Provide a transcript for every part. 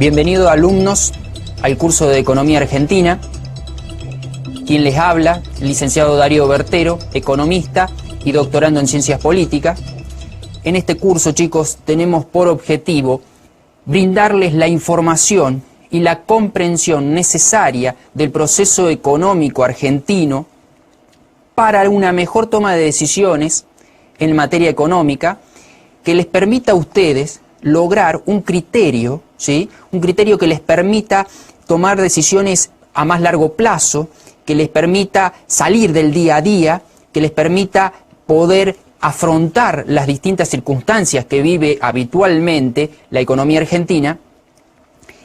Bienvenidos alumnos al curso de Economía Argentina. Quien les habla, licenciado Darío Bertero, economista y doctorando en Ciencias Políticas. En este curso, chicos, tenemos por objetivo brindarles la información y la comprensión necesaria del proceso económico argentino para una mejor toma de decisiones en materia económica que les permita a ustedes lograr un criterio, ¿sí? Un criterio que les permita tomar decisiones a más largo plazo, que les permita salir del día a día, que les permita poder afrontar las distintas circunstancias que vive habitualmente la economía argentina.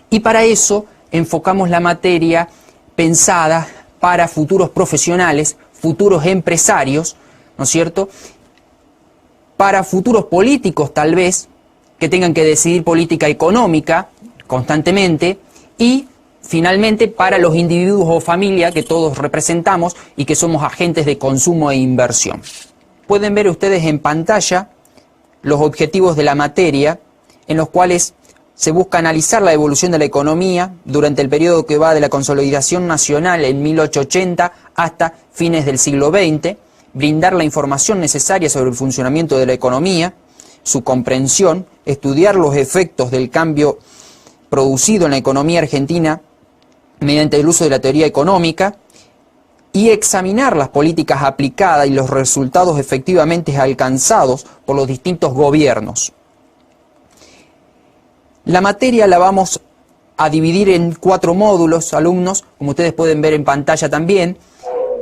Y para eso enfocamos la materia pensada para futuros profesionales, futuros empresarios, ¿no es cierto?, para futuros políticos tal vez, que tengan que decidir política económica constantemente, y finalmente para los individuos o familia que todos representamos y que somos agentes de consumo e inversión. Pueden ver ustedes en pantalla los objetivos de la materia, en los cuales se busca analizar la evolución de la economía durante el periodo que va de la consolidación nacional en 1880 hasta fines del siglo XX, brindar la información necesaria sobre el funcionamiento de la economía, su comprensión, estudiar los efectos del cambio producido en la economía argentina mediante el uso de la teoría económica y examinar las políticas aplicadas y los resultados efectivamente alcanzados por los distintos gobiernos. La materia la vamos a dividir en 4 módulos, alumnos, como ustedes pueden ver en pantalla también.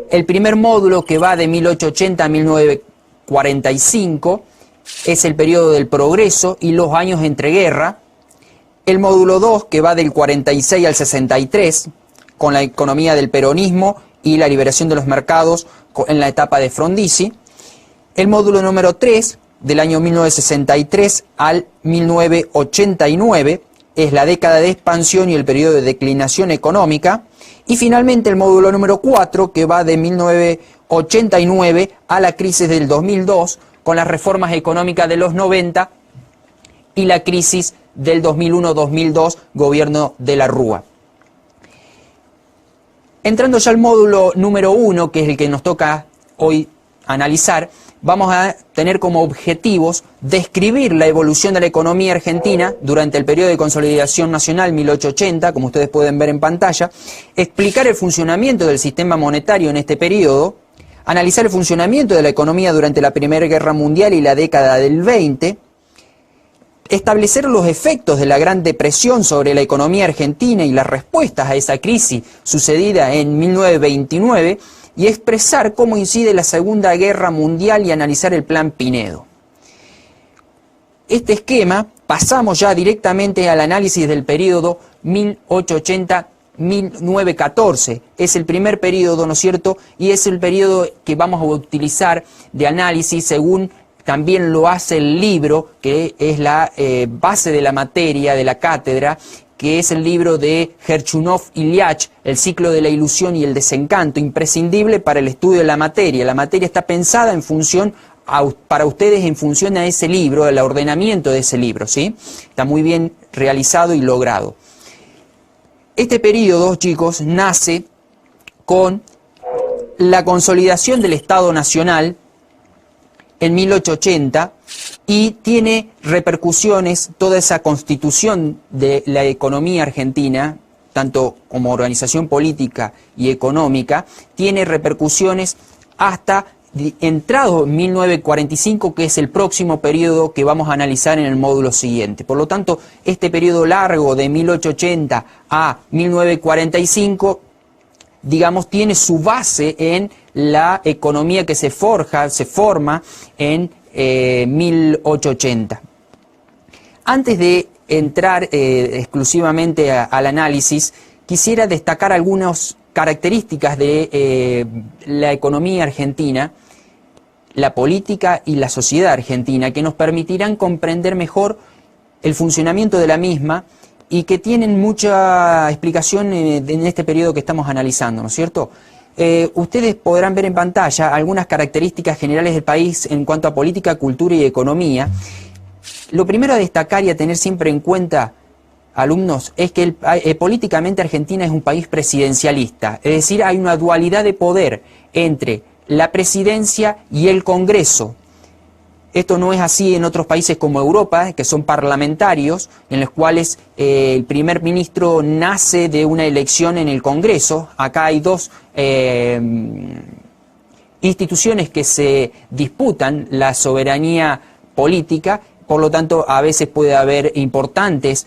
El primer módulo, que va de 1880 a 1945, es el periodo del progreso y los años entre guerra. El módulo 2, que va del 46 al 63, con la economía del peronismo y la liberación de los mercados en la etapa de Frondizi. El módulo número 3, del año 1963 al 1989, es la década de expansión y el periodo de declinación económica. Y finalmente el módulo número 4, que va de 1989 a la crisis del 2002, con las reformas económicas de los 90 y la crisis del 2001-2002, gobierno de la Rúa. Entrando ya al módulo número 1, que es el que nos toca hoy analizar, vamos a tener como objetivos describir la evolución de la economía argentina durante el periodo de consolidación nacional 1880, como ustedes pueden ver en pantalla, explicar el funcionamiento del sistema monetario en este periodo, analizar el funcionamiento de la economía durante la Primera Guerra Mundial y la década del 20, establecer los efectos de la Gran Depresión sobre la economía argentina y las respuestas a esa crisis sucedida en 1929, y expresar cómo incide la Segunda Guerra Mundial y analizar el Plan Pinedo. Este esquema, pasamos ya directamente al análisis del periodo 1880-1914. Es el primer periodo, ¿no es cierto? Y es el periodo que vamos a utilizar de análisis según también lo hace el libro, que es la base de la materia, de la cátedra, que es el libro de Gerchunov y Liach, El ciclo de la ilusión y el desencanto, imprescindible para el estudio de la materia. La materia está pensada en función, para ustedes en función a ese libro, al ordenamiento de ese libro, ¿sí? Está muy bien realizado y logrado. Este periodo, chicos, nace con la consolidación del Estado Nacional en 1880 y tiene repercusiones, toda esa constitución de la economía argentina, tanto como organización política y económica, tiene repercusiones hasta entrado en 1945, que es el próximo periodo que vamos a analizar en el módulo siguiente. Por lo tanto, este periodo largo de 1880 a 1945, digamos, tiene su base en la economía que se forma en 1880. Antes de entrar exclusivamente al análisis, quisiera destacar algunas características de la economía argentina, la política y la sociedad argentina, que nos permitirán comprender mejor el funcionamiento de la misma y que tienen mucha explicación en este periodo que estamos analizando, ¿no es cierto? Ustedes podrán ver en pantalla algunas características generales del país en cuanto a política, cultura y economía. Lo primero a destacar y a tener siempre en cuenta alumnos, es que políticamente Argentina es un país presidencialista, es decir, hay una dualidad de poder entre la presidencia y el Congreso. Esto no es así en otros países como Europa, que son parlamentarios, en los cuales el primer ministro nace de una elección en el Congreso. Acá hay dos instituciones que se disputan la soberanía política, por lo tanto a veces puede haber importantes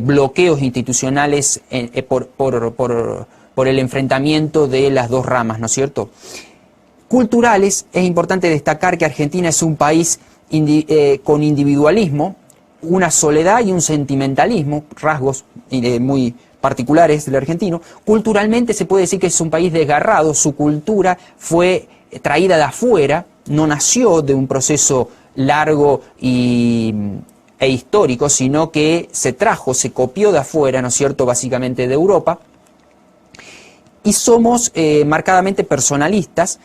bloqueos institucionales por el enfrentamiento de las dos ramas, ¿no es cierto? Culturales, es importante destacar que Argentina es un país con individualismo, una soledad y un sentimentalismo, rasgos muy particulares del argentino. Culturalmente se puede decir que es un país desgarrado, su cultura fue traída de afuera, no nació de un proceso largo e histórico, sino que se copió de afuera, ¿no es cierto?, básicamente de Europa. Y somos marcadamente personalistas,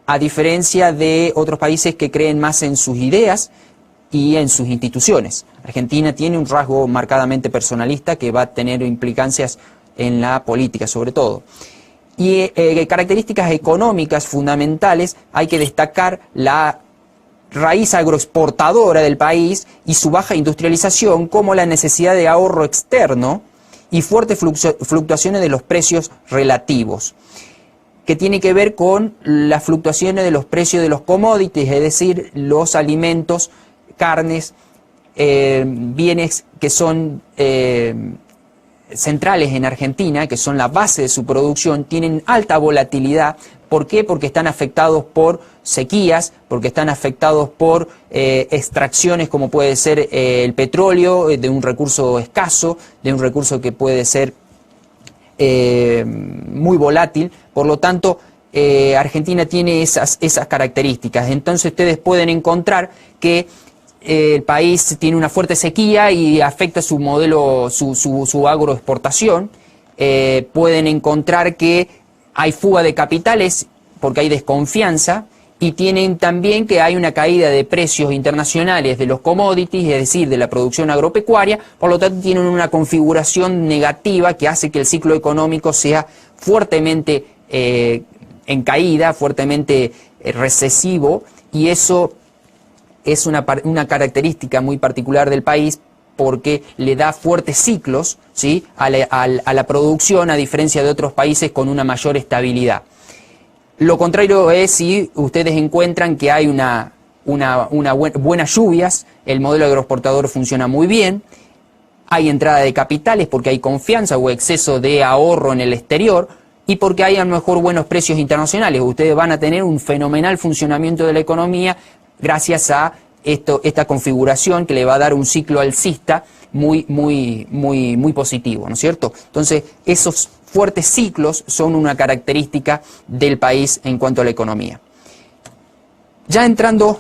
a diferencia de otros países que creen más en sus ideas y en sus instituciones. Argentina tiene un rasgo marcadamente personalista que va a tener implicancias en la política sobre todo. Y características económicas fundamentales, hay que destacar la raíz agroexportadora del país y su baja industrialización, como la necesidad de ahorro externo y fuertes fluctuaciones de los precios relativos, que tiene que ver con las fluctuaciones de los precios de los commodities, es decir, los alimentos, carnes, bienes que son centrales en Argentina, que son la base de su producción, tienen alta volatilidad. ¿Por qué? Porque están afectados por sequías, porque están afectados por extracciones como puede ser el petróleo, de un recurso escaso, de un recurso que puede ser muy volátil. Por lo tanto, Argentina tiene esas características. Entonces ustedes pueden encontrar que el país tiene una fuerte sequía y afecta su modelo, su agroexportación. Pueden encontrar que hay fuga de capitales porque hay desconfianza, y tienen también que hay una caída de precios internacionales de los commodities, es decir, de la producción agropecuaria. Por lo tanto tienen una configuración negativa que hace que el ciclo económico sea fuertemente en caída, fuertemente recesivo, y eso es una característica muy particular del país, porque le da fuertes ciclos, ¿sí?, a la producción, a diferencia de otros países con una mayor estabilidad. Lo contrario es si ustedes encuentran que hay buenas lluvias, el modelo agroexportador funciona muy bien, hay entrada de capitales porque hay confianza o exceso de ahorro en el exterior, y porque hay a lo mejor buenos precios internacionales. Ustedes van a tener un fenomenal funcionamiento de la economía gracias a esta configuración que le va a dar un ciclo alcista muy positivo, ¿no es cierto? Entonces, esos fuertes ciclos son una característica del país en cuanto a la economía. Ya entrando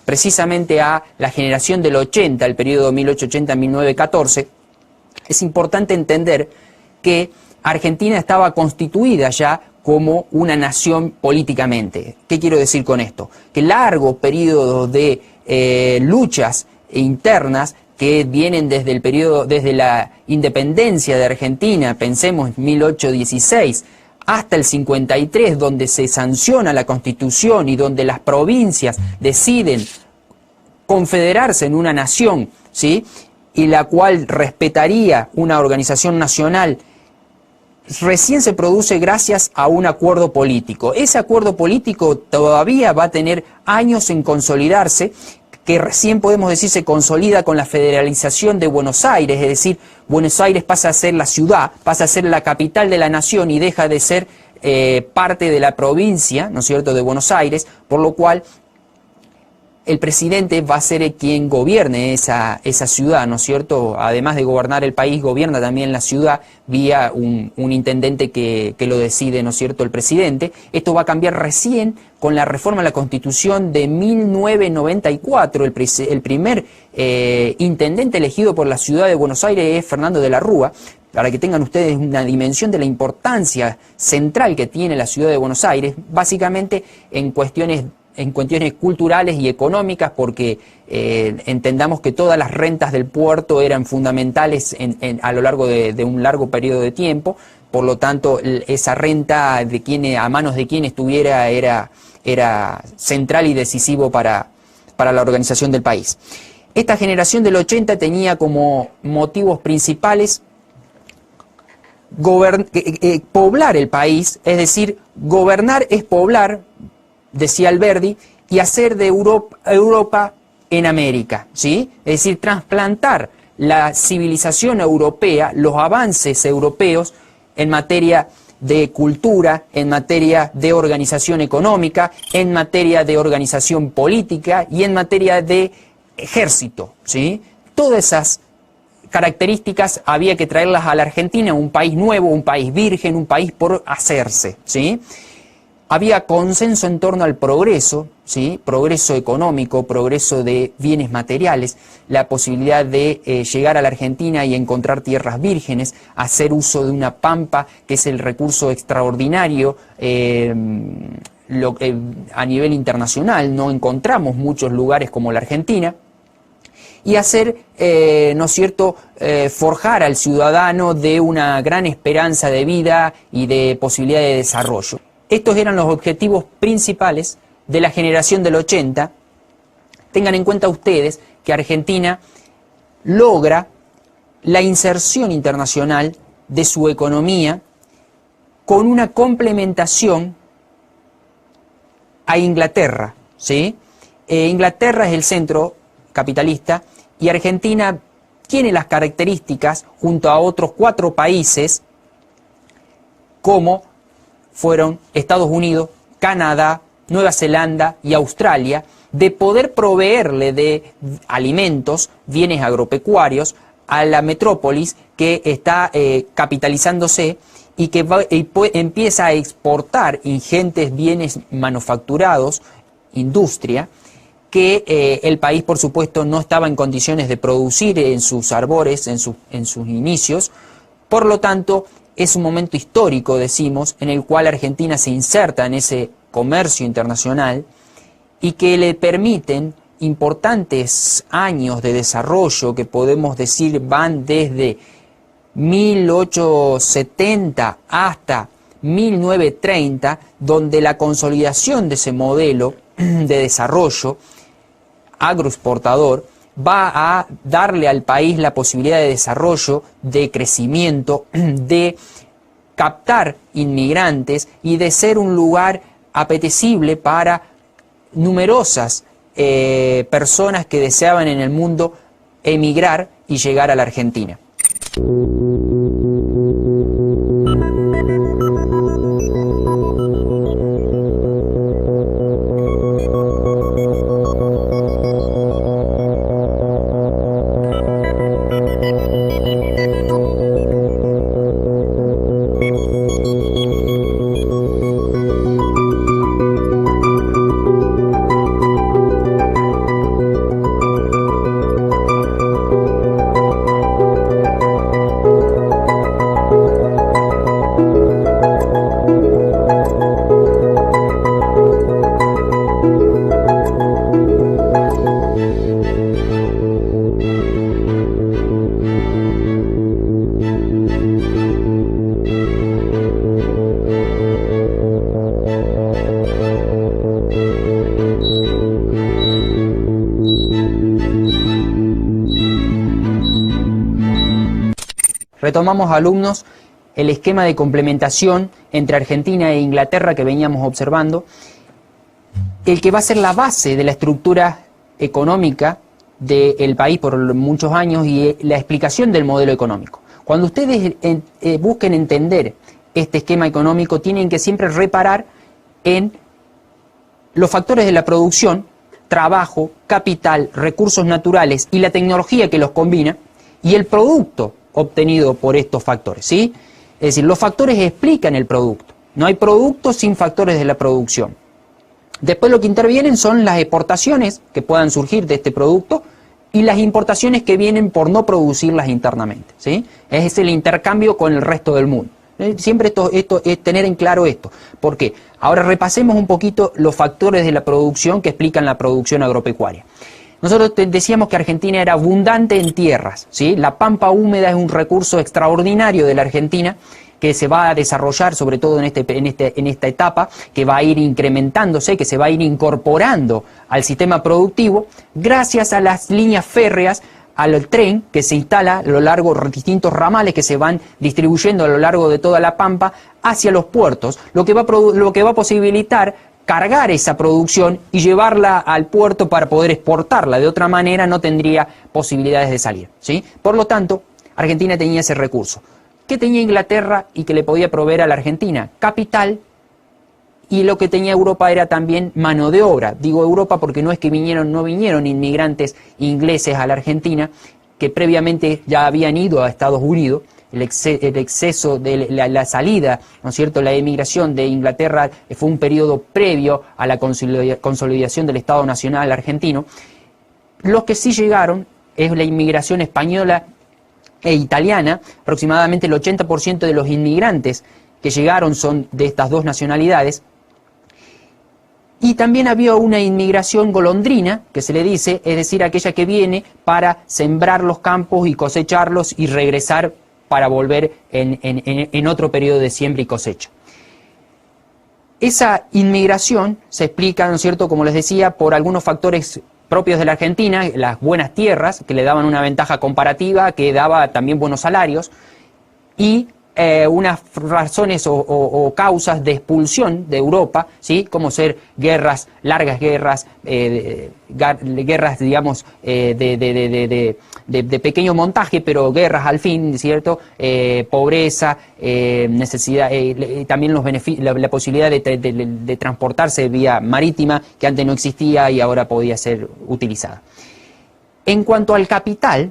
precisamente a la generación del 80, el periodo 1880-1914, es importante entender que Argentina estaba constituida ya como una nación políticamente. ¿Qué quiero decir con esto? Que largo periodo de luchas internas que vienen desde la independencia de Argentina, pensemos en 1816, hasta el 53, donde se sanciona la Constitución y donde las provincias deciden confederarse en una nación, ¿sí?, y la cual respetaría una organización nacional, recién se produce gracias a un acuerdo político. Ese acuerdo político todavía va a tener años en consolidarse, que recién podemos decir se consolida con la federalización de Buenos Aires, es decir, Buenos Aires pasa a ser la ciudad, pasa a ser la capital de la nación y deja de ser parte de la provincia, ¿no es cierto?, de Buenos Aires, por lo cual el presidente va a ser quien gobierne esa ciudad, ¿no es cierto? Además de gobernar el país, gobierna también la ciudad vía un intendente que lo decide, ¿no es cierto?, el presidente. Esto va a cambiar recién con la reforma a la Constitución de 1994. El primer intendente elegido por la ciudad de Buenos Aires es Fernando de la Rúa. Para que tengan ustedes una dimensión de la importancia central que tiene la ciudad de Buenos Aires, básicamente en cuestiones en cuestiones culturales y económicas, porque entendamos que todas las rentas del puerto eran fundamentales a lo largo de un largo periodo de tiempo. Por lo tanto, esa renta a manos de quien estuviera era central y decisivo para la organización del país. Esta generación del 80 tenía como motivos principales poblar el país, es decir, gobernar es poblar, decía Alberdi, y hacer de Europa en América, ¿sí? Es decir, trasplantar la civilización europea, los avances europeos en materia de cultura, en materia de organización económica, en materia de organización política y en materia de ejército, ¿sí? Todas esas características había que traerlas a la Argentina, un país nuevo, un país virgen, un país por hacerse, ¿sí? Había consenso en torno al progreso, ¿sí? Progreso económico, progreso de bienes materiales, la posibilidad de llegar a la Argentina y encontrar tierras vírgenes, hacer uso de una pampa, que es el recurso extraordinario a nivel internacional. No encontramos muchos lugares como la Argentina. Y hacer, ¿no es cierto?, forjar al ciudadano de una gran esperanza de vida y de posibilidad de desarrollo. Estos eran los objetivos principales de la generación del 80. Tengan en cuenta ustedes que Argentina logra la inserción internacional de su economía con una complementación a Inglaterra, ¿sí? Inglaterra es el centro capitalista y Argentina tiene las características, junto a otros 4 países, como fueron Estados Unidos, Canadá, Nueva Zelanda y Australia, de poder proveerle de alimentos, bienes agropecuarios, a la metrópolis que está capitalizándose y que empieza a exportar ingentes bienes manufacturados, industria, que el país, por supuesto, no estaba en condiciones de producir en sus arbores, en sus inicios. Por lo tanto, es un momento histórico, decimos, en el cual Argentina se inserta en ese comercio internacional y que le permiten importantes años de desarrollo que podemos decir van desde 1870 hasta 1930, donde la consolidación de ese modelo de desarrollo agroexportador va a darle al país la posibilidad de desarrollo, de crecimiento, de captar inmigrantes y de ser un lugar apetecible para numerosas personas que deseaban en el mundo emigrar y llegar a la Argentina. Retomamos, alumnos, el esquema de complementación entre Argentina e Inglaterra que veníamos observando, el que va a ser la base de la estructura económica del país por muchos años y la explicación del modelo económico. Cuando ustedes busquen entender este esquema económico, tienen que siempre reparar en los factores de la producción, trabajo, capital, recursos naturales y la tecnología que los combina, y el producto obtenido por estos factores, ¿sí? Es decir, los factores explican el producto. No hay producto sin factores de la producción. Después lo que intervienen son las exportaciones que puedan surgir de este producto y las importaciones que vienen por no producirlas internamente, ¿sí? Es el intercambio con el resto del mundo. Siempre esto es tener en claro esto. ¿Por qué? Ahora repasemos un poquito los factores de la producción que explican la producción agropecuaria. Nosotros decíamos que Argentina era abundante en tierras, ¿sí? La pampa húmeda es un recurso extraordinario de la Argentina que se va a desarrollar sobre todo en esta etapa, que va a ir incrementándose, que se va a ir incorporando al sistema productivo gracias a las líneas férreas, al tren que se instala a lo largo de distintos ramales que se van distribuyendo a lo largo de toda la pampa hacia los puertos, lo que va a posibilitar cargar esa producción y llevarla al puerto para poder exportarla. De otra manera no tendría posibilidades de salir, ¿sí? Por lo tanto, Argentina tenía ese recurso. ¿Qué tenía Inglaterra y que le podía proveer a la Argentina? Capital, y lo que tenía Europa era también mano de obra. Digo Europa porque no es que no vinieron inmigrantes ingleses a la Argentina, que previamente ya habían ido a Estados Unidos. El exceso de la salida, ¿no es cierto?, la emigración de Inglaterra fue un periodo previo a la consolidación del Estado Nacional argentino. Los que sí llegaron es la inmigración española e italiana. Aproximadamente el 80% de los inmigrantes que llegaron son de estas dos nacionalidades. Y también había una inmigración golondrina, que se le dice, es decir, aquella que viene para sembrar los campos y cosecharlos y regresar para volver en otro periodo de siembra y cosecha. Esa inmigración se explica, ¿no es cierto?, como les decía, por algunos factores propios de la Argentina, las buenas tierras, que le daban una ventaja comparativa, que daba también buenos salarios, y unas razones o causas de expulsión de Europa, ¿sí?, como ser guerras, largas guerras, guerras, digamos, de pequeño montaje, pero guerras al fin, ¿cierto?, pobreza, necesidad, también la posibilidad de transportarse vía marítima, que antes no existía y ahora podía ser utilizada. En cuanto al capital,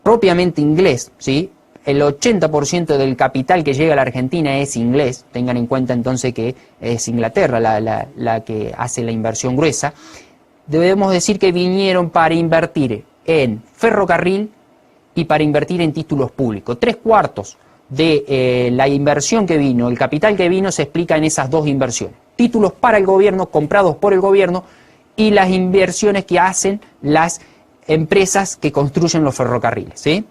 propiamente inglés, ¿sí?, el 80% del capital que llega a la Argentina es inglés. Tengan en cuenta entonces que es Inglaterra la que hace la inversión gruesa. Debemos decir que vinieron para invertir en ferrocarril y para invertir en títulos públicos. 3/4 de la inversión que vino, el capital que vino, se explica en esas dos inversiones. Títulos para el gobierno, comprados por el gobierno, y las inversiones que hacen las empresas que construyen los ferrocarriles, ¿sí?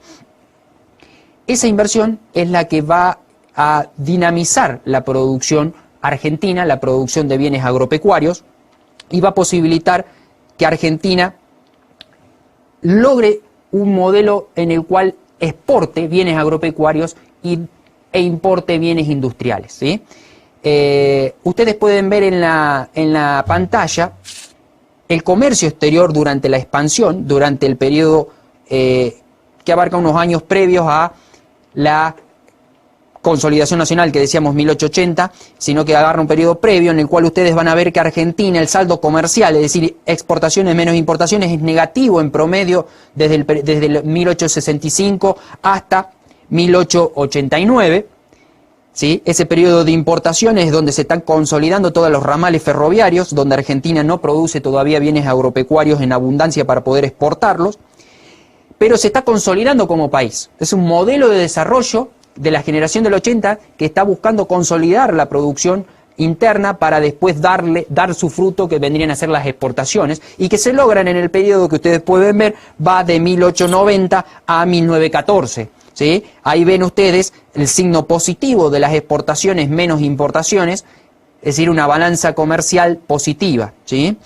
Esa inversión es la que va a dinamizar la producción argentina, la producción de bienes agropecuarios, y va a posibilitar que Argentina logre un modelo en el cual exporte bienes agropecuarios e importe bienes industriales, ¿sí? Ustedes pueden ver en la pantalla el comercio exterior durante la expansión, durante el periodo que abarca unos años previos a la consolidación nacional, que decíamos 1880, sino que agarra un periodo previo en el cual ustedes van a ver que Argentina, el saldo comercial, es decir, exportaciones menos importaciones, es negativo en promedio desde el 1865 hasta 1889. ¿Sí? Ese periodo de importaciones es donde se están consolidando todos los ramales ferroviarios, donde Argentina no produce todavía bienes agropecuarios en abundancia para poder exportarlos, pero se está consolidando como país. Es un modelo de desarrollo de la generación del 80 que está buscando consolidar la producción interna para después dar su fruto, que vendrían a ser las exportaciones, y que se logran en el periodo que ustedes pueden ver, va de 1890 a 1914. ¿Sí? Ahí ven ustedes el signo positivo de las exportaciones menos importaciones, es decir, una balanza comercial positiva, ¿sí?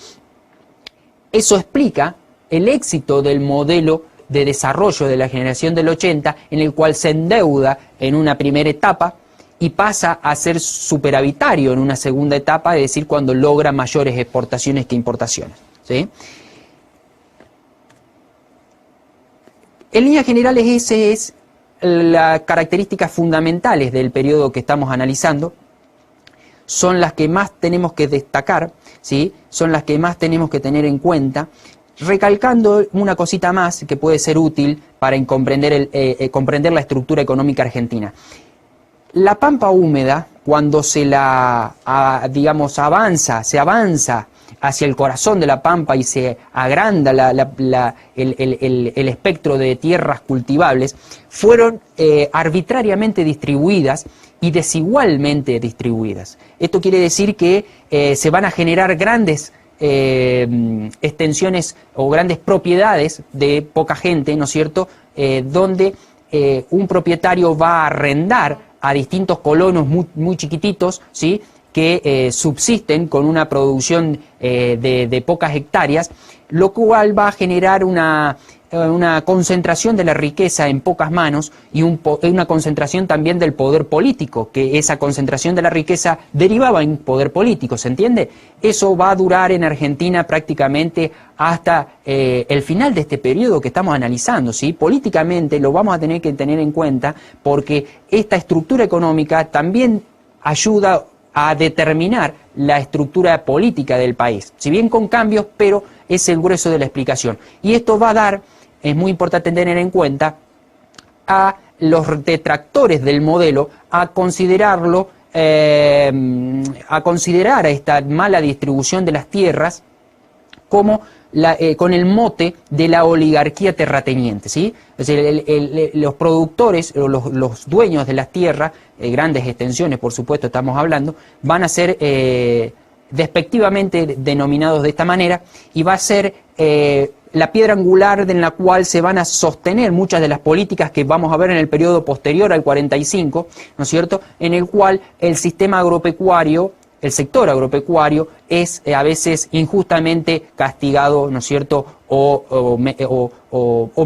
Eso explica el éxito del modelo de desarrollo de la generación del 80, en el cual se endeuda en una primera etapa y pasa a ser superavitario en una segunda etapa, es decir, cuando logra mayores exportaciones que importaciones, ¿sí? En líneas generales, ese es las características fundamentales del periodo que estamos analizando. Son las que más tenemos que destacar, ¿sí? Son las que más tenemos que tener en cuenta, recalcando una cosita más que puede ser útil para comprender la estructura económica argentina. La pampa húmeda, cuando se avanza hacia el corazón de la pampa y se agranda el espectro de tierras cultivables, fueron arbitrariamente distribuidas y desigualmente distribuidas. Esto quiere decir que se van a generar grandes extensiones o grandes propiedades de poca gente, ¿no es cierto?, donde un propietario va a arrendar a distintos colonos muy chiquititos, ¿sí?, que subsisten con una producción de pocas hectáreas, lo cual va a generar una concentración de la riqueza en pocas manos y una concentración también del poder político, que esa concentración de la riqueza derivaba en poder político, ¿se entiende? Eso va a durar en Argentina prácticamente hasta el final de este periodo que estamos analizando, ¿sí? Políticamente lo vamos a tener que tener en cuenta porque esta estructura económica también ayuda a determinar la estructura política del país, si bien con cambios, pero es el grueso de la explicación. Y esto va a dar, es muy importante tener en cuenta, a los detractores del modelo a considerarlo, a considerar a esta mala distribución de las tierras como con el mote de la oligarquía terrateniente, ¿sí? Es decir, los productores, o los dueños de las tierras, grandes extensiones, por supuesto, estamos hablando, van a ser despectivamente denominados de esta manera y va a ser la piedra angular en la cual se van a sostener muchas de las políticas que vamos a ver en el periodo posterior al 45, ¿no es cierto?, en el cual el sistema agropecuario, el sector agropecuario es a veces injustamente castigado, ¿no es cierto?, o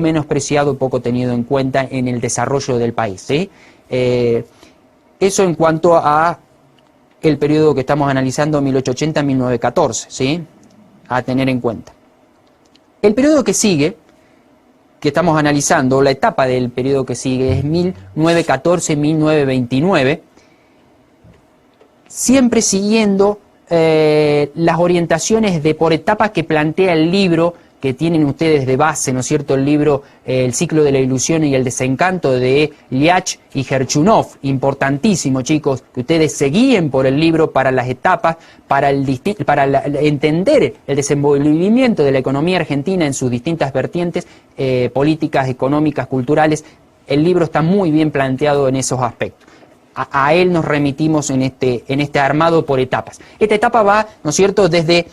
menospreciado, poco tenido en cuenta en el desarrollo del país, ¿sí? Eso en cuanto a el periodo que estamos analizando, 1880-1914, ¿sí?, a tener en cuenta. El periodo que sigue, que estamos analizando, la etapa del periodo que sigue es 1914-1929, siempre siguiendo las orientaciones de por etapas que plantea el libro que tienen ustedes de base, ¿no es cierto?, el libro El ciclo de la ilusión y el desencanto de Liach y Gerchunov, importantísimo, chicos, que ustedes se guíen por el libro para las etapas, para entender el desenvolvimiento de la economía argentina en sus distintas vertientes políticas, económicas, culturales. El libro está muy bien planteado en esos aspectos. A él nos remitimos en este armado por etapas. Esta etapa va, ¿no es cierto?, desde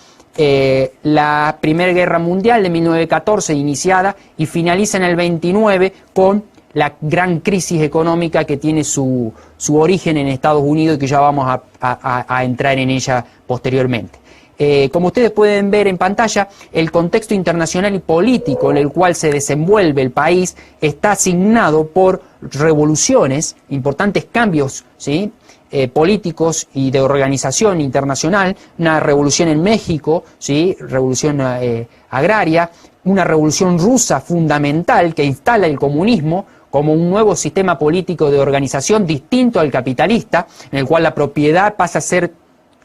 la Primera Guerra Mundial de 1914 iniciada y finaliza en el 29 con la gran crisis económica que tiene su origen en Estados Unidos y que ya vamos a entrar en ella posteriormente. Como ustedes pueden ver en pantalla, el contexto internacional y político en el cual se desenvuelve el país está asignado por revoluciones, importantes cambios, ¿sí?, políticos y de organización internacional, una revolución en México, ¿sí?, revolución agraria, una revolución rusa fundamental que instala el comunismo como un nuevo sistema político de organización distinto al capitalista, en el cual la propiedad pasa a ser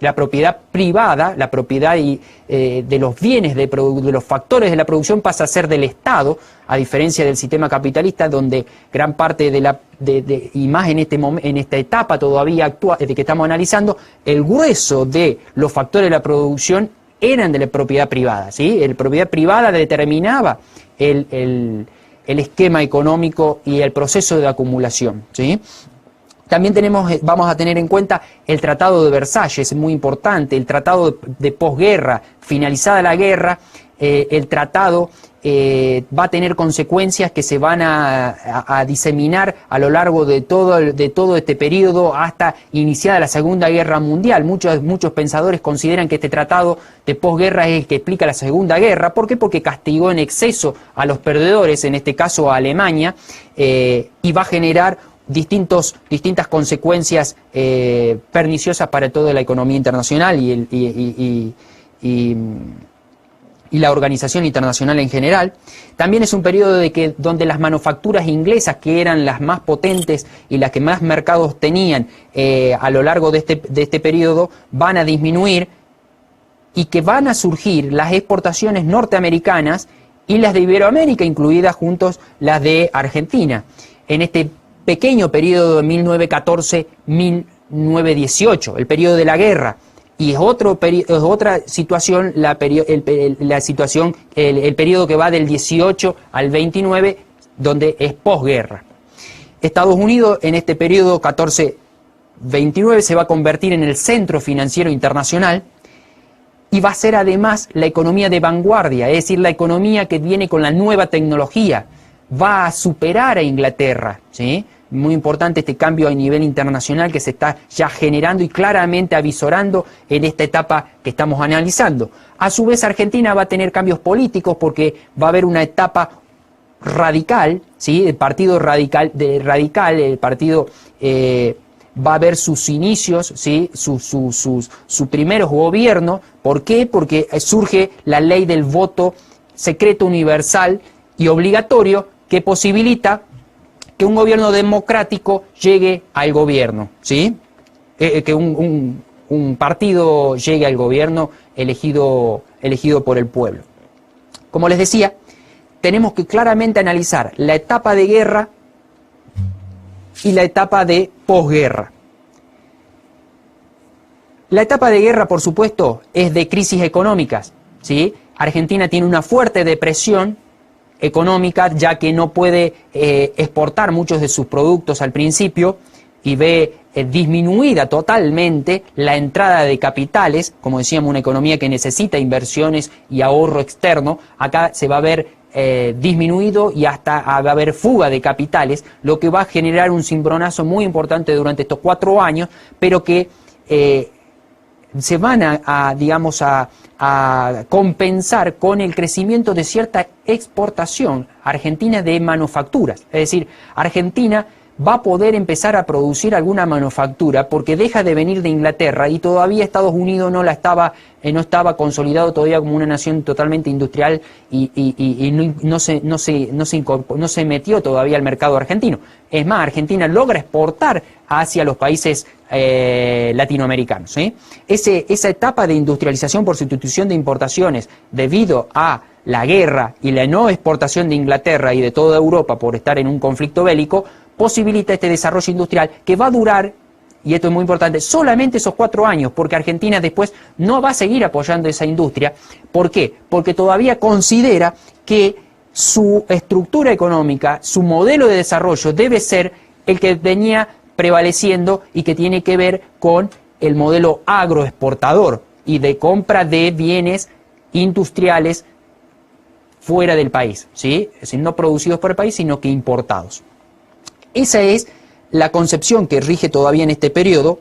la propiedad privada, la propiedad de los bienes, de los factores de la producción pasa a ser del Estado, a diferencia del sistema capitalista, donde gran parte y más en esta etapa todavía actual de que estamos analizando, el grueso de los factores de la producción eran de la propiedad privada, ¿sí? La propiedad privada determinaba el esquema económico y el proceso de acumulación, ¿sí? También vamos a tener en cuenta el Tratado de Versalles, muy importante, el Tratado de posguerra, finalizada la guerra, el tratado va a tener consecuencias que se van a diseminar a lo largo de todo este periodo hasta iniciada la Segunda Guerra Mundial. Muchos pensadores consideran que este tratado de posguerra es el que explica la Segunda Guerra. ¿Por qué? Porque castigó en exceso a los perdedores, en este caso a Alemania, y va a generar distintas consecuencias perniciosas para toda la economía internacional y la organización internacional en general. También es un periodo donde las manufacturas inglesas, que eran las más potentes y las que más mercados tenían a lo largo de este periodo, van a disminuir y que van a surgir las exportaciones norteamericanas y las de Iberoamérica, incluidas juntos las de Argentina. En este pequeño periodo de 1914-1918, el periodo de la guerra, y es otra situación el periodo que va del 18 al 29, donde es posguerra. Estados Unidos en este periodo XXIX se va a convertir en el centro financiero internacional y va a ser además la economía de vanguardia, es decir, la economía que viene con la nueva tecnología, va a superar a Inglaterra, ¿sí? Muy importante este cambio a nivel internacional que se está ya generando y claramente avisorando en esta etapa que estamos analizando. A su vez, Argentina va a tener cambios políticos porque va a haber una etapa radical, ¿sí? El partido radical, el partido va a ver sus inicios, ¿sí? Sus primeros gobiernos. ¿Por qué? Porque surge la ley del voto secreto, universal y obligatorio que posibilita que un gobierno democrático llegue al gobierno, ¿sí? Que un partido llegue al gobierno elegido por el pueblo. Como les decía, tenemos que claramente analizar la etapa de guerra y la etapa de posguerra. La etapa de guerra, por supuesto, es de crisis económicas, ¿sí? Argentina tiene una fuerte depresión económica, ya que no puede exportar muchos de sus productos al principio y ve disminuida totalmente la entrada de capitales. Como decíamos, una economía que necesita inversiones y ahorro externo, acá se va a ver disminuido y hasta va a haber fuga de capitales, lo que va a generar un cimbronazo muy importante durante estos 4 años, pero que se van a compensar con el crecimiento de cierta exportación argentina de manufacturas. Es decir, Argentina va a poder empezar a producir alguna manufactura porque deja de venir de Inglaterra y todavía Estados Unidos no estaba consolidado todavía como una nación totalmente industrial y no se metió todavía al mercado argentino. Es más, Argentina logra exportar hacia los países latinoamericanos, ¿sí? Esa etapa de industrialización por sustitución de importaciones debido a la guerra y la no exportación de Inglaterra y de toda Europa por estar en un conflicto bélico posibilita este desarrollo industrial que va a durar, y esto es muy importante, solamente esos 4 años, porque Argentina después no va a seguir apoyando esa industria. ¿Por qué? Porque todavía considera que su estructura económica, su modelo de desarrollo debe ser el que venía prevaleciendo y que tiene que ver con el modelo agroexportador y de compra de bienes industriales fuera del país, ¿sí? Es decir, no producidos por el país, sino que importados. Esa es la concepción que rige todavía en este periodo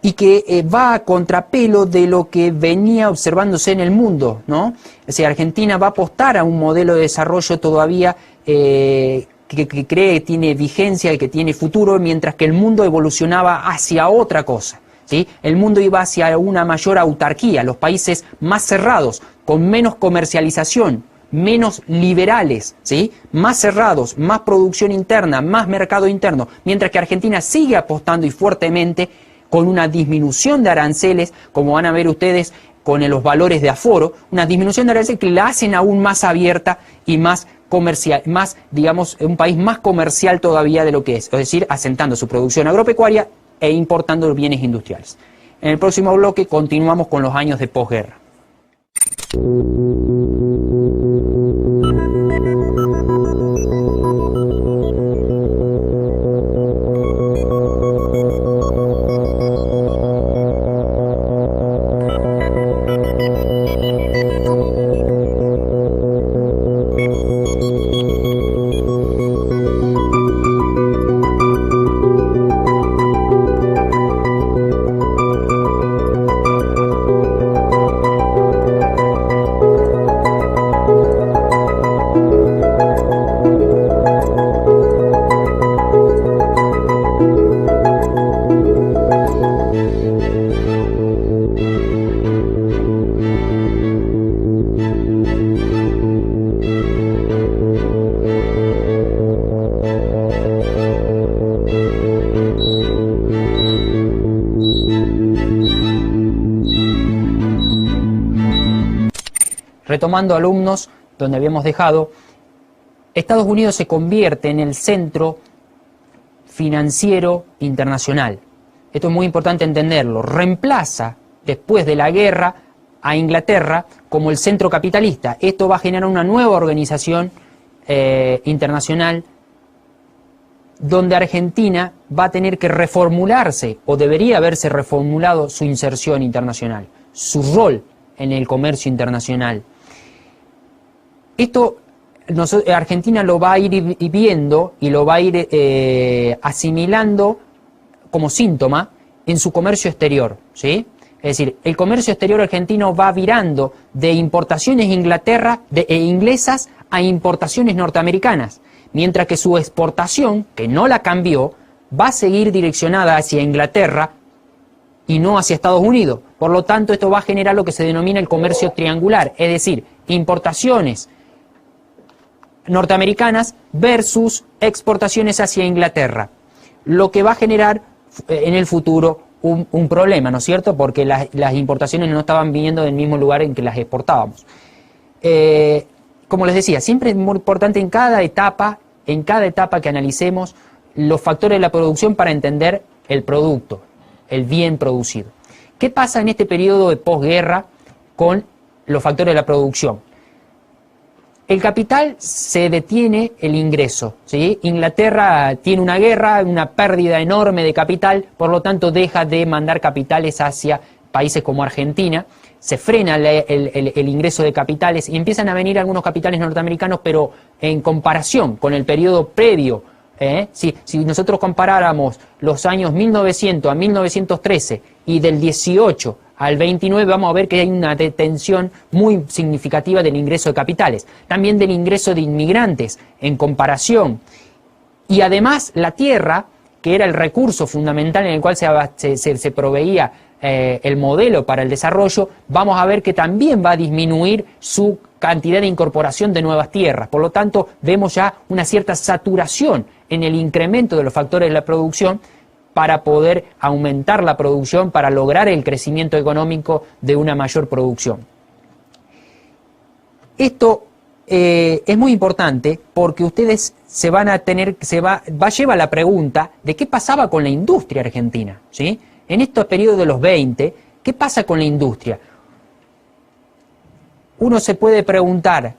y que va a contrapelo de lo que venía observándose en el mundo, ¿no? O sea, Argentina va a apostar a un modelo de desarrollo todavía que cree que tiene vigencia y que tiene futuro, mientras que el mundo evolucionaba hacia otra cosa, ¿sí? El mundo iba hacia una mayor autarquía, los países más cerrados, con menos comercialización, menos liberales, ¿sí? Más cerrados, más producción interna, más mercado interno, mientras que Argentina sigue apostando y fuertemente con una disminución de aranceles, como van a ver ustedes con los valores de aforo, una disminución de aranceles que la hacen aún más abierta y más comercial, más, digamos, un país más comercial todavía de lo que es decir, asentando su producción agropecuaria e importando bienes industriales. En el próximo bloque continuamos con los años de posguerra. Retomando, alumnos, donde habíamos dejado, Estados Unidos se convierte en el centro financiero internacional. Esto es muy importante entenderlo. Reemplaza, después de la guerra, a Inglaterra como el centro capitalista. Esto va a generar una nueva organización internacional donde Argentina va a tener que reformularse, o debería haberse reformulado, su inserción internacional, su rol en el comercio internacional. Esto Argentina lo va a ir viendo y lo va a ir asimilando como síntoma en su comercio exterior, ¿sí? Es decir, el comercio exterior argentino va virando de importaciones inglesas a importaciones norteamericanas, mientras que su exportación, que no la cambió, va a seguir direccionada hacia Inglaterra y no hacia Estados Unidos. Por lo tanto, esto va a generar lo que se denomina el comercio triangular, es decir, importaciones norteamericanas versus exportaciones hacia Inglaterra, lo que va a generar en el futuro un problema, ¿no es cierto? Porque las importaciones no estaban viniendo del mismo lugar en que las exportábamos. Como les decía, siempre es muy importante en cada etapa que analicemos los factores de la producción para entender el producto, el bien producido. ¿Qué pasa en este periodo de posguerra con los factores de la producción? El capital se detiene el ingreso, ¿sí? Inglaterra tiene una guerra, una pérdida enorme de capital, por lo tanto deja de mandar capitales hacia países como Argentina, se frena el ingreso de capitales y empiezan a venir algunos capitales norteamericanos, pero en comparación con el periodo previo, si nosotros comparáramos los años 1900 a 1913 y del 18 al 29, vamos a ver que hay una detención muy significativa del ingreso de capitales, también del ingreso de inmigrantes en comparación. Y además la tierra, que era el recurso fundamental en el cual se proveía el modelo para el desarrollo, vamos a ver que también va a disminuir su cantidad de incorporación de nuevas tierras. Por lo tanto, vemos ya una cierta saturación en el incremento de los factores de la producción para poder aumentar la producción, para lograr el crecimiento económico de una mayor producción. Esto es muy importante porque ustedes va a llevar la pregunta de qué pasaba con la industria argentina, ¿sí? En estos periodos de los 20, ¿qué pasa con la industria? Uno se puede preguntar,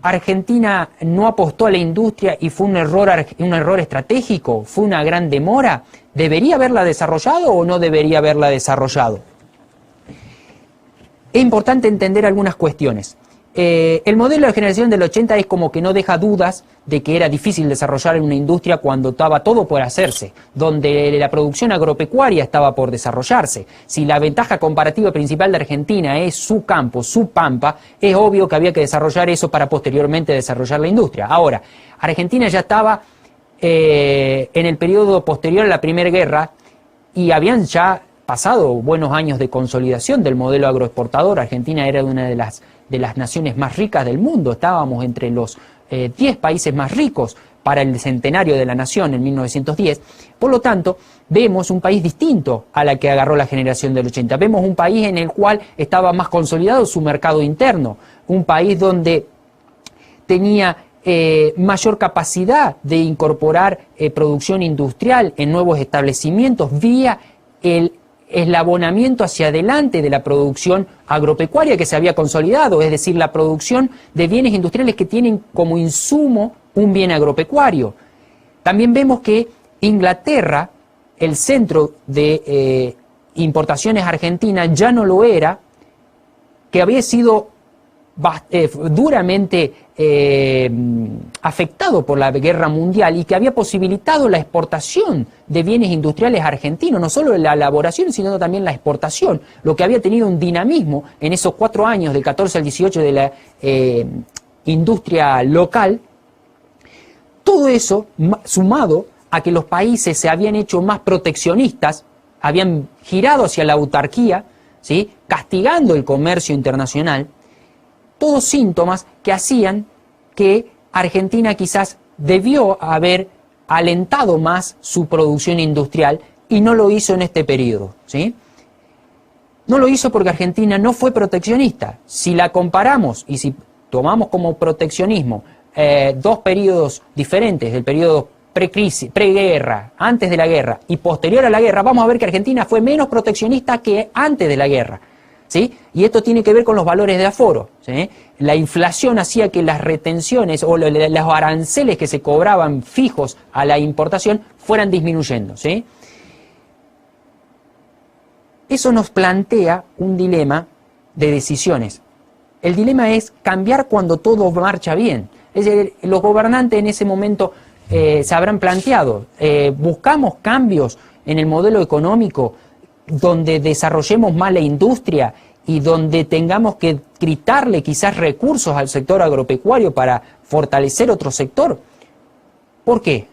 ¿Argentina no apostó a la industria y fue un error estratégico? ¿Fue una gran demora? ¿Debería haberla desarrollado o no debería haberla desarrollado? Es importante entender algunas cuestiones. El modelo de generación del 80 es como que no deja dudas de que era difícil desarrollar una industria cuando estaba todo por hacerse, donde la producción agropecuaria estaba por desarrollarse. Si la ventaja comparativa principal de Argentina es su campo, su pampa, es obvio que había que desarrollar eso para posteriormente desarrollar la industria. Ahora, Argentina ya estaba en el periodo posterior a la Primera Guerra y habían ya pasado buenos años de consolidación del modelo agroexportador. Argentina era una de las naciones más ricas del mundo, estábamos entre los 10 países más ricos para el centenario de la nación en 1910, por lo tanto vemos un país distinto a la que agarró la generación del 80, vemos un país en el cual estaba más consolidado su mercado interno, un país donde tenía mayor capacidad de incorporar producción industrial en nuevos establecimientos vía el eslabonamiento hacia adelante de la producción agropecuaria que se había consolidado, es decir, la producción de bienes industriales que tienen como insumo un bien agropecuario. También vemos que Inglaterra, el centro de importaciones argentinas, ya no lo era, que había sido duramente afectado por la guerra mundial y que había posibilitado la exportación de bienes industriales argentinos, no solo la elaboración, sino también la exportación, lo que había tenido un dinamismo en esos 4 años, del 14 al 18, de la industria local. Todo eso sumado a que los países se habían hecho más proteccionistas, habían girado hacia la autarquía, ¿sí?, castigando el comercio internacional, todos síntomas que hacían que Argentina quizás debió haber alentado más su producción industrial y no lo hizo en este periodo, ¿sí? No lo hizo porque Argentina no fue proteccionista. Si la comparamos y si tomamos como proteccionismo dos periodos diferentes, el periodo precrisis, preguerra, antes de la guerra y posterior a la guerra, vamos a ver que Argentina fue menos proteccionista que antes de la guerra. ¿sí? Y esto tiene que ver con los valores de aforo, ¿sí? La inflación hacía que las retenciones o los aranceles que se cobraban fijos a la importación fueran disminuyendo, ¿sí? Eso nos plantea un dilema de decisiones. El dilema es cambiar cuando todo marcha bien. Es decir, los gobernantes en ese momento se habrán planteado, buscamos cambios en el modelo económico donde desarrollemos más la industria y donde tengamos que quitarle quizás recursos al sector agropecuario para fortalecer otro sector. ¿Por qué?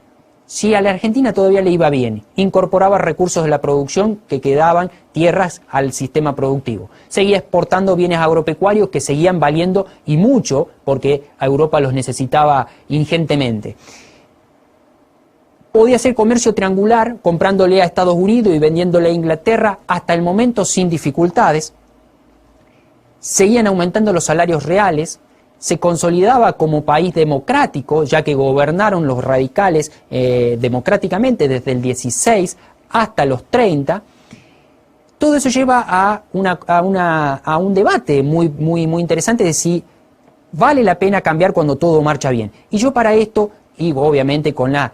Si a la Argentina todavía le iba bien, incorporaba recursos de la producción que quedaban tierras al sistema productivo. Seguía exportando bienes agropecuarios que seguían valiendo y mucho porque a Europa los necesitaba ingentemente. Podía hacer comercio triangular comprándole a Estados Unidos y vendiéndole a Inglaterra hasta el momento sin dificultades. Seguían aumentando los salarios reales. Se consolidaba como país democrático, ya que gobernaron los radicales democráticamente desde el 16 hasta los 30. Todo eso lleva a un debate muy interesante de si vale la pena cambiar cuando todo marcha bien. Y yo para esto, y obviamente con la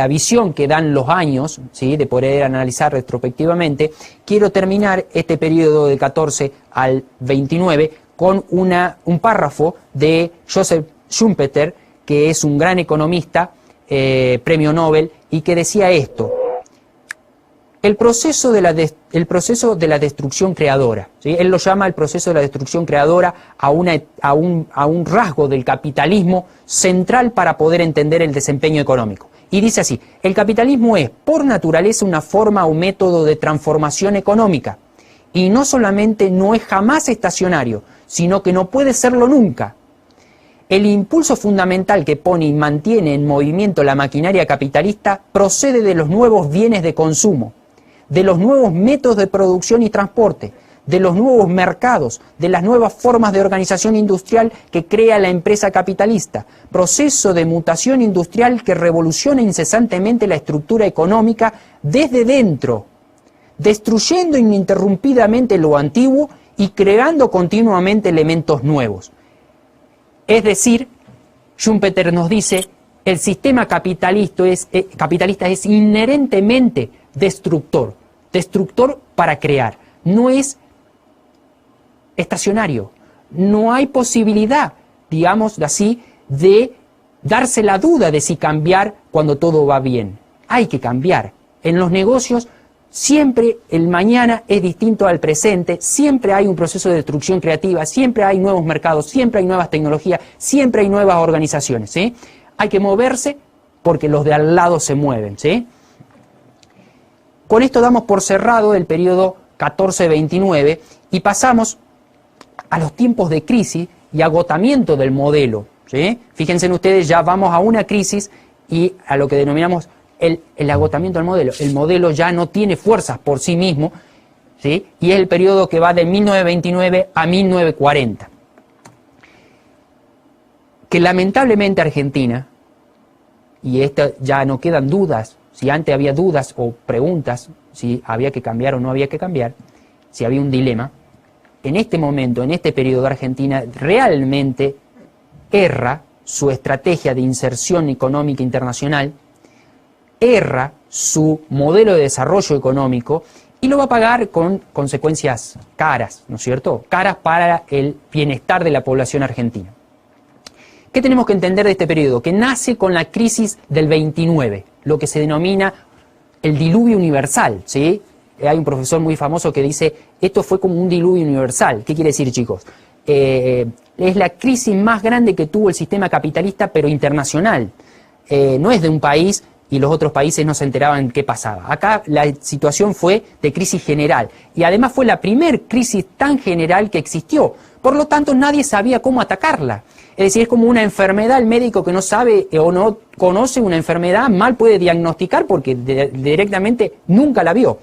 visión que dan los años, ¿sí?, de poder analizar retrospectivamente, quiero terminar este periodo del 14 al 29 con un párrafo de Joseph Schumpeter, que es un gran economista, premio Nobel, y que decía esto: el proceso de la destrucción creadora, ¿sí? Él lo llama el proceso de la destrucción creadora a un rasgo del capitalismo central para poder entender el desempeño económico. Y dice así: el capitalismo es por naturaleza una forma o método de transformación económica, y no solamente no es jamás estacionario, sino que no puede serlo nunca. El impulso fundamental que pone y mantiene en movimiento la maquinaria capitalista procede de los nuevos bienes de consumo, de los nuevos métodos de producción y transporte, de los nuevos mercados, de las nuevas formas de organización industrial que crea la empresa capitalista, proceso de mutación industrial que revoluciona incesantemente la estructura económica desde dentro, destruyendo ininterrumpidamente lo antiguo y creando continuamente elementos nuevos. Es decir, Schumpeter nos dice, el sistema capitalista es inherentemente destructor para crear, no es estacionario, no hay posibilidad, digamos así, de darse la duda de si cambiar cuando todo va bien. Hay que cambiar. En los negocios siempre el mañana es distinto al presente, siempre hay un proceso de destrucción creativa, siempre hay nuevos mercados, siempre hay nuevas tecnologías, siempre hay nuevas organizaciones, ¿sí? Hay que moverse porque los de al lado se mueven, ¿sí? Con esto damos por cerrado el periodo 14-29 y pasamos a los tiempos de crisis y agotamiento del modelo, ¿sí? Fíjense ustedes, ya vamos a una crisis y a lo que denominamos el agotamiento del modelo. El modelo ya no tiene fuerzas por sí mismo, ¿sí? Y es el periodo que va de 1929 a 1940. Que lamentablemente Argentina, y esto ya no quedan dudas, si antes había dudas o preguntas, si había que cambiar o no había que cambiar, si había un dilema, en este momento, en este periodo, Argentina realmente erra su estrategia de inserción económica internacional, erra su modelo de desarrollo económico y lo va a pagar con consecuencias caras, ¿no es cierto? Caras para el bienestar de la población argentina. ¿Qué tenemos que entender de este periodo? Que nace con la crisis del 29, lo que se denomina el diluvio universal, ¿sí? Hay un profesor muy famoso que dice, esto fue como un diluvio universal. ¿Qué quiere decir, chicos? Es la crisis más grande que tuvo el sistema capitalista, pero internacional. No es de un país y los otros países no se enteraban qué pasaba. Acá la situación fue de crisis general y además fue la primer crisis tan general que existió. Por lo tanto, nadie sabía cómo atacarla. Es decir, es como una enfermedad, el médico que no sabe o no conoce una enfermedad, mal puede diagnosticar porque directamente nunca la vio.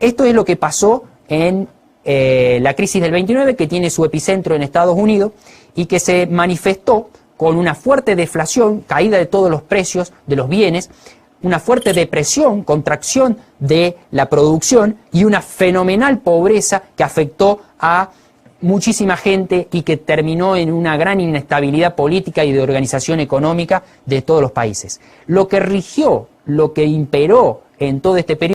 Esto es lo que pasó en la crisis del 29, que tiene su epicentro en Estados Unidos y que se manifestó con una fuerte deflación, caída de todos los precios de los bienes, una fuerte depresión, contracción de la producción y una fenomenal pobreza que afectó a muchísima gente y que terminó en una gran inestabilidad política y de organización económica de todos los países. Lo que rigió, lo que imperó en todo este periodo